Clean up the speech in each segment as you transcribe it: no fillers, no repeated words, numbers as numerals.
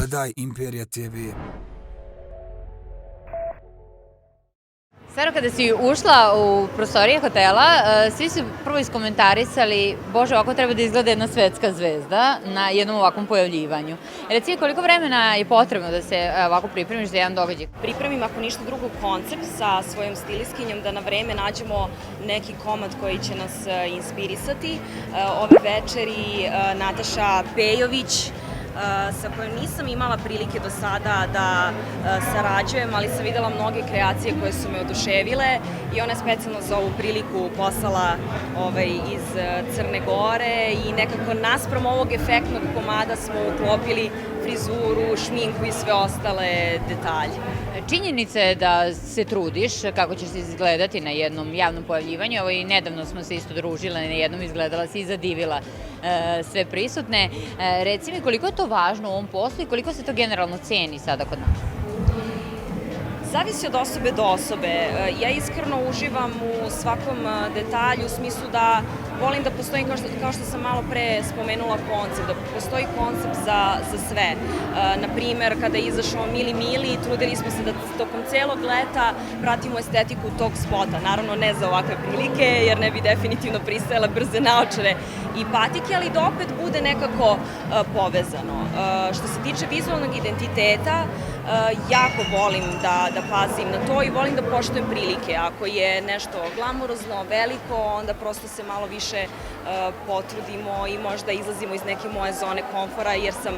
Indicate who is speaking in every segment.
Speaker 1: Gledaj Imperija TV.
Speaker 2: Sara, kada si ušla u prostorije hotela, svi su prvo iskomentarisali, bože, ovako treba da izgleda jedna svetska zvezda na jednom ovakvom pojavljivanju. Reci, koliko vremena je potrebno da se ovako pripremiš za jedan događaj?
Speaker 3: Pripremim, ako ništa drugo, koncept sa svojom stilistkinjom da na vreme nađemo neki komad koji će nas inspirisati. Ove večeri Nataša Pejović, sa kojom nisam imala prilike do sada da sarađujem, ali sam videla mnoge kreacije koje su me oduševile i ona je specijalno za ovu priliku poslala iz Crne Gore i nekako naspram ovog efektnog komada smo uklopili frizuru, šminku i sve ostale detalje.
Speaker 2: Činjenica je da se trudiš kako ćeš se izgledati na jednom javnom pojavljivanju. I nedavno smo se isto družile, na jednom izgledala si i zadivila sve prisutne. Reci mi, koliko je to važno u ovom poslu i koliko se to generalno ceni sada kod nas?
Speaker 3: Zavisi od osobe do osobe. Ja iskreno uživam u svakom detalju, u smislu da volim da postoji, kao što sam malo pre spomenula, koncept, da postoji koncept za sve. Naprimer, kada je izašao Mili Mili, trudili smo se da tokom celog leta pratimo estetiku tog spota. Naravno, ne za ovakve prilike, jer ne bi definitivno pristajala brze naočare i patike, ali da opet bude nekako povezano. Što se tiče vizualnog identiteta, jako volim da pazim na to i volim da poštujem prilike. Ako je nešto glamurozno, veliko, onda prosto se malo više potrudimo i možda izlazimo iz neke moje zone komfora, jer sam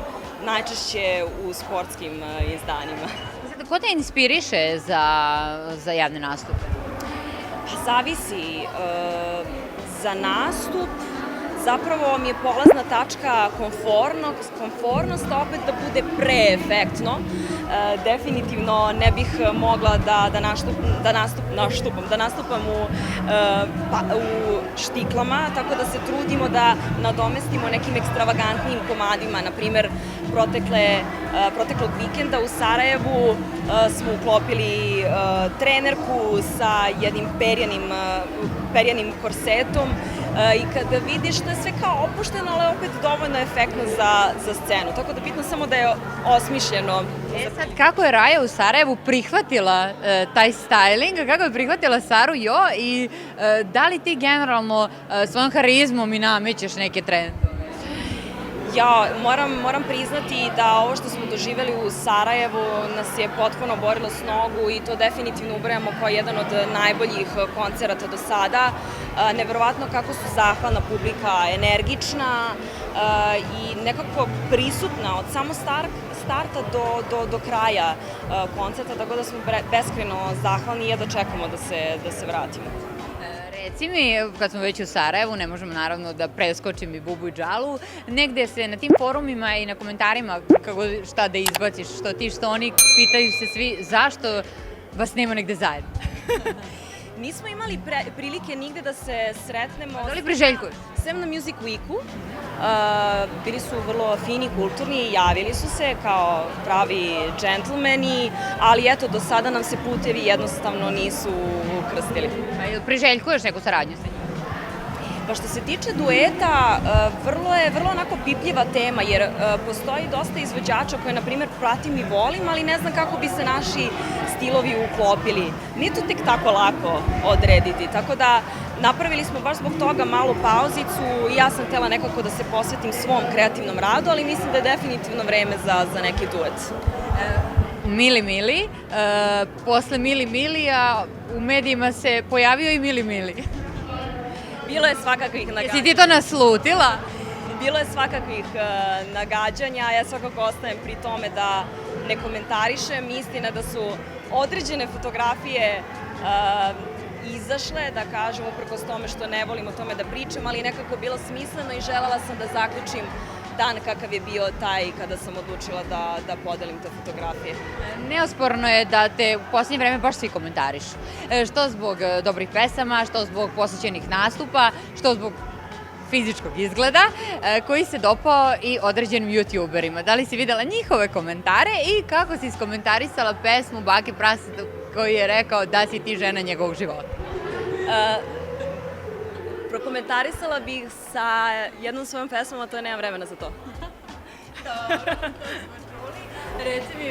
Speaker 3: najčešće u sportskim izdanjima.
Speaker 2: Ko te inspiriše za javne nastupe?
Speaker 3: Zavisi. Za nastup zapravo mi je polazna tačka konfornost, opet da bude preefektno. Definitivno ne bih mogla da nastupam u štiklama, tako da se trudimo da nadomestimo nekim ekstravagantnim komadima. Naprimer, proteklog vikenda u Sarajevu smo uklopili trenerku sa jednim perjanim korsetom i kada vidiš da je sve kao opušteno, ali opet dovoljno efektno za scenu. Tako da bitno samo da je osmišljeno.
Speaker 2: Sad, kako je Raja u Sarajevu prihvatila taj styling, kako je prihvatila Saru Jo i da li ti generalno svojom harizmom i namećeš neke trendove?
Speaker 3: Ja moram priznati da ovo što smo doživeli u Sarajevu nas je potpuno borilo s nogu i to definitivno ubrajamo kao jedan od najboljih koncerata do sada. Neverovatno kako su zahvalna publika, energična i nekako prisutna od samo starta do kraja koncerta, tako da smo beskrajno zahvalni i jedva čekamo da se vratimo.
Speaker 2: Reci mi, kad smo već u Sarajevu, ne možemo naravno da preskočim i Bubu i Džalu, negde se na tim forumima i na komentarima kako šta da izbaciš, što ti, što oni, pitaju se svi zašto vas nema negde zajedno.
Speaker 3: Nismo imali prilike nigde da se sretnemo.
Speaker 2: Da li priželjkuješ?
Speaker 3: Sem na Music Weeku. Bili su vrlo fini, kulturni, javili su se kao pravi džentlmeni, ali eto, do sada nam se putevi jednostavno nisu ukrstili.
Speaker 2: Pa priželjkuješ neku saradnju sa njim?
Speaker 3: Pa što se tiče dueta, vrlo je onako pipljiva tema, jer postoji dosta izvođača koje, na primjer, pratim i volim, ali ne znam kako bi se naši stilovi uklopili. Nije to tek tako lako odrediti, tako da napravili smo baš zbog toga malu pauzicu i ja sam htela nekako da se posvetim svom kreativnom radu, ali mislim da je definitivno vreme za neki duet.
Speaker 2: Mili Mili, posle Mili Milija u medijima se pojavio i Mili Mili.
Speaker 3: Bilo je svakakvih nagađanja.
Speaker 2: Jesi ti to naslutila?
Speaker 3: Bilo je svakakvih nagađanja, ja svakako ostajem pri tome da ne komentarišem. Istina da su određene fotografije izašle, da kažem, uprkos tome što ne volim o tome da pričam, ali nekako bilo smisleno i želela sam da zaključim dan kakav je bio taj kada sam odlučila da podelim te fotografije.
Speaker 2: Neosporno je da te u posljednje vreme baš svi komentarišu. Što zbog dobrih pesama, što zbog posvećenih nastupa, što zbog fizičkog izgleda, koji se dopao i određenim youtuberima. Da li si videla njihove komentare i kako si iskomentarisala pesmu Bake Praseta koji je rekao da si ti žena njegovog života?
Speaker 3: Prokomentarisala bih sa jednom svojom pesmom, a to je Nemam vremena za to.
Speaker 2: Dobro, to smo čuli. Reci mi,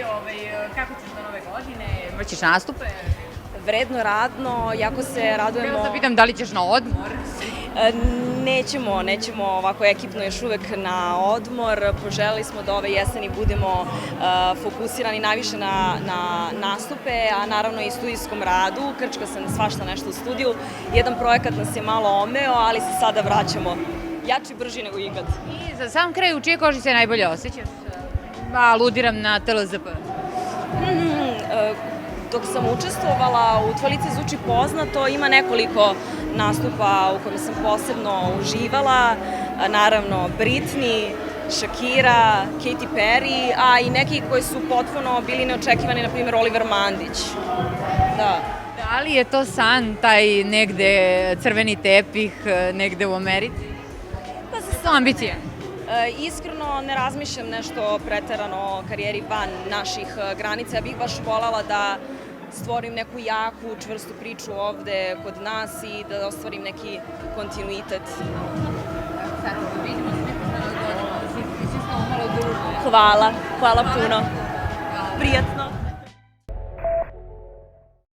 Speaker 2: kako ćeš do nove godine? Imaćeš nastupe?
Speaker 3: Vredno, radno, jako se radujemo.
Speaker 2: Htjela sam pitam da li ćeš na odmor?
Speaker 3: Nećemo ovako ekipno još uvek na odmor. Poželeli smo da ove jeseni budemo fokusirani najviše na nastupe, a naravno i studijskom radu. Krčka sam svašta nešto u studiju. Jedan projekat nas je malo omeo, ali se sada vraćamo jači, brži nego ikad.
Speaker 2: I za sam kraj, u čije koži se najbolje osjećaš? Aludiram na TLZP.
Speaker 3: Dok sam učestvovala u Tvoje lice zvuči poznato, ima nekoliko nastupa u kojima sam posebno uživala. Naravno, Britney, Shakira, Katy Perry, a i neki koji su potpuno bili neočekivani, na primjer Oliver Mandić. Da.
Speaker 2: Da li je to san, taj negde crveni tepih, negde u Americi?
Speaker 3: Da se
Speaker 2: Su ambicije?
Speaker 3: Iskreno ne razmišljam nešto preterano o karijeri van naših granica. Ja bih baš voljela da stvorim neku jaku, čvrstu priču ovde kod nas i da ostvarim neki kontinuitet. Hvala puno. Prijatno.